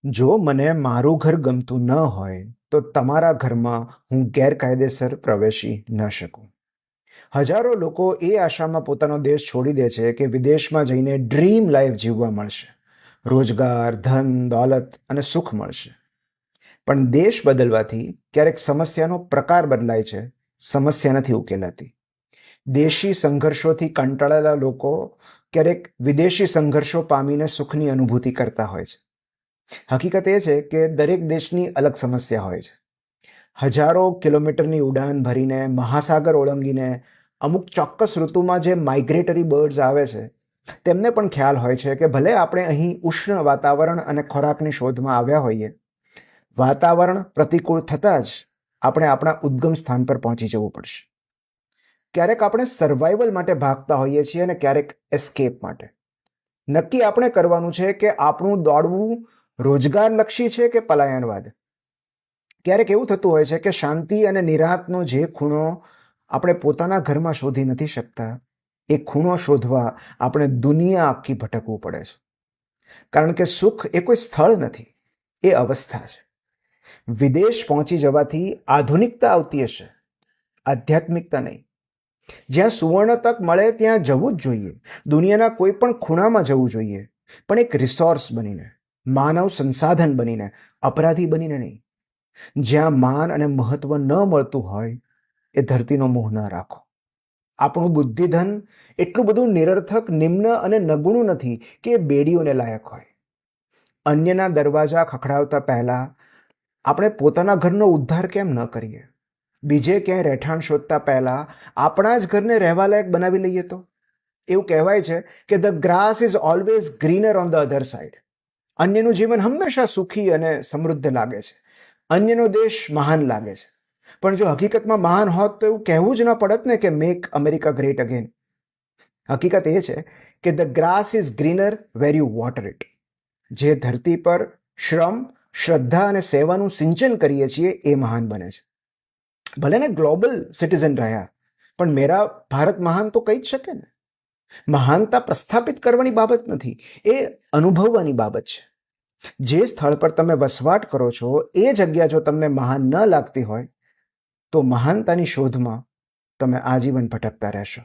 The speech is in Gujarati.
જો મને મારું ઘર ગમતું ન હોય તો તમારા ઘરમાં હું ગેરકાયદેસર પ્રવેશી ન શકું. હજારો લોકો એ આશામાં પોતાનો દેશ છોડી દે છે કે વિદેશમાં જઈને ડ્રીમ લાઈફ જીવવા મળશે, રોજગાર, ધન, દોલત અને સુખ મળશે. પણ દેશ બદલવાથી ક્યારેક સમસ્યાનો પ્રકાર બદલાય છે, સમસ્યા નથી ઉકેલાતી. દેશી સંઘર્ષોથી કંટાળેલા લોકો ક્યારેક વિદેશી સંઘર્ષો પામીને સુખની અનુભૂતિ કરતા હોય છે. હકીકત એ છે કે દરેક દેશની અલગ સમસ્યા હોય છે. હજારો કિલોમીટરની ઉડાન ભરીને મહાસાગર ઓળંગીને અમુક ચોક્કસ ઋતુમાં જે માઇગ્રેટરી બર્ડ્સ આવે છે તેમને પણ ખ્યાલ હોય છે કે ભલે આપણે અહીં ઉષ્ણ વાતાવરણ અને ખોરાકની શોધમાં આવ્યા હોઈએ, વાતાવરણ પ્રતિકૂળ થતાં જ આપણે આપણા ઉદ્ગમ સ્થાન પર પહોંચી જવું પડશે. ક્યારેક આપણે સર્વાઈવલ માટે ભાગતા હોઈએ છીએ અને ક્યારેક એસ્કેપ માટે. નક્કી આપણે કરવાનું છે કે આપણું દોડવું રોજગારલક્ષી છે કે પલાયનવાદ. ક્યારેક એવું થતું હોય છે કે શાંતિ અને નિરાંતનો જે ખૂણો આપણે પોતાના ઘરમાં શોધી નથી શકતા, એ ખૂણો શોધવા આપણે દુનિયા આખી ભટકવું પડે છે. કારણ કે સુખ એ કોઈ સ્થળ નથી, એ અવસ્થા છે. વિદેશ પહોંચી જવાથી આધુનિકતા આવતી હશે, આધ્યાત્મિકતા નહીં. જ્યાં સુવર્ણ તક મળે ત્યાં જવું જ જોઈએ, દુનિયાના કોઈ પણ ખૂણામાં જવું જોઈએ, પણ એક રિસોર્સ બનીને, માનવ સંસાધન બનીને, અપરાધી બનીને નહીં. જ્યાં માન અને મહત્વ ન મળતું હોય એ ધરતીનો મોહ ન રાખો. આપણું બુદ્ધિધન એટલું બધું નિરર્થક, નિમ્ન અને નગુણું નથી કે એ બેડીઓને લાયક હોય. અન્યના દરવાજા ખખડાવતા પહેલા આપણે પોતાના ઘરનો ઉદ્ધાર કેમ ન કરીએ? બીજે ક્યાંય રહેઠાણ શોધતા પહેલા આપણા જ ઘરને રહેવા લાયક બનાવી લઈએ તો? એવું કહેવાય છે કે the grass is always greener on the other side. અન્યનું જીવન હંમેશા સુખી અને સમૃદ્ધ લાગે છે, અન્યનો દેશ મહાન લાગે છે. પણ જો હકીકતમાં મહાન હોત તો એવું કહેવું જ ન પડત ને કે મેક અમેરિકા ગ્રેટ અગેન. હકીકત એ છે કે the grass is greener where you water it. જે ધરતી પર શ્રમ, શ્રદ્ધા અને સેવાનું સિંચન કરીએ છીએ એ મહાન બને છે. ભલે ને ગ્લોબલ સિટીઝન રહ્યા, પણ મેરા ભારત મહાન તો કહી જ શકે ને. મહાનતા પ્રસ્થાપિત કરવાની બાબત નથી, એ અનુભવવાની બાબત છે. જે સ્થળ પર તમે વસવાટ કરો છો એ જગ્યા જો તમને મહાન ન લાગતી હોય તો મહાનતાની શોધમાં તમે આજીવન ભટકતા રહેશો.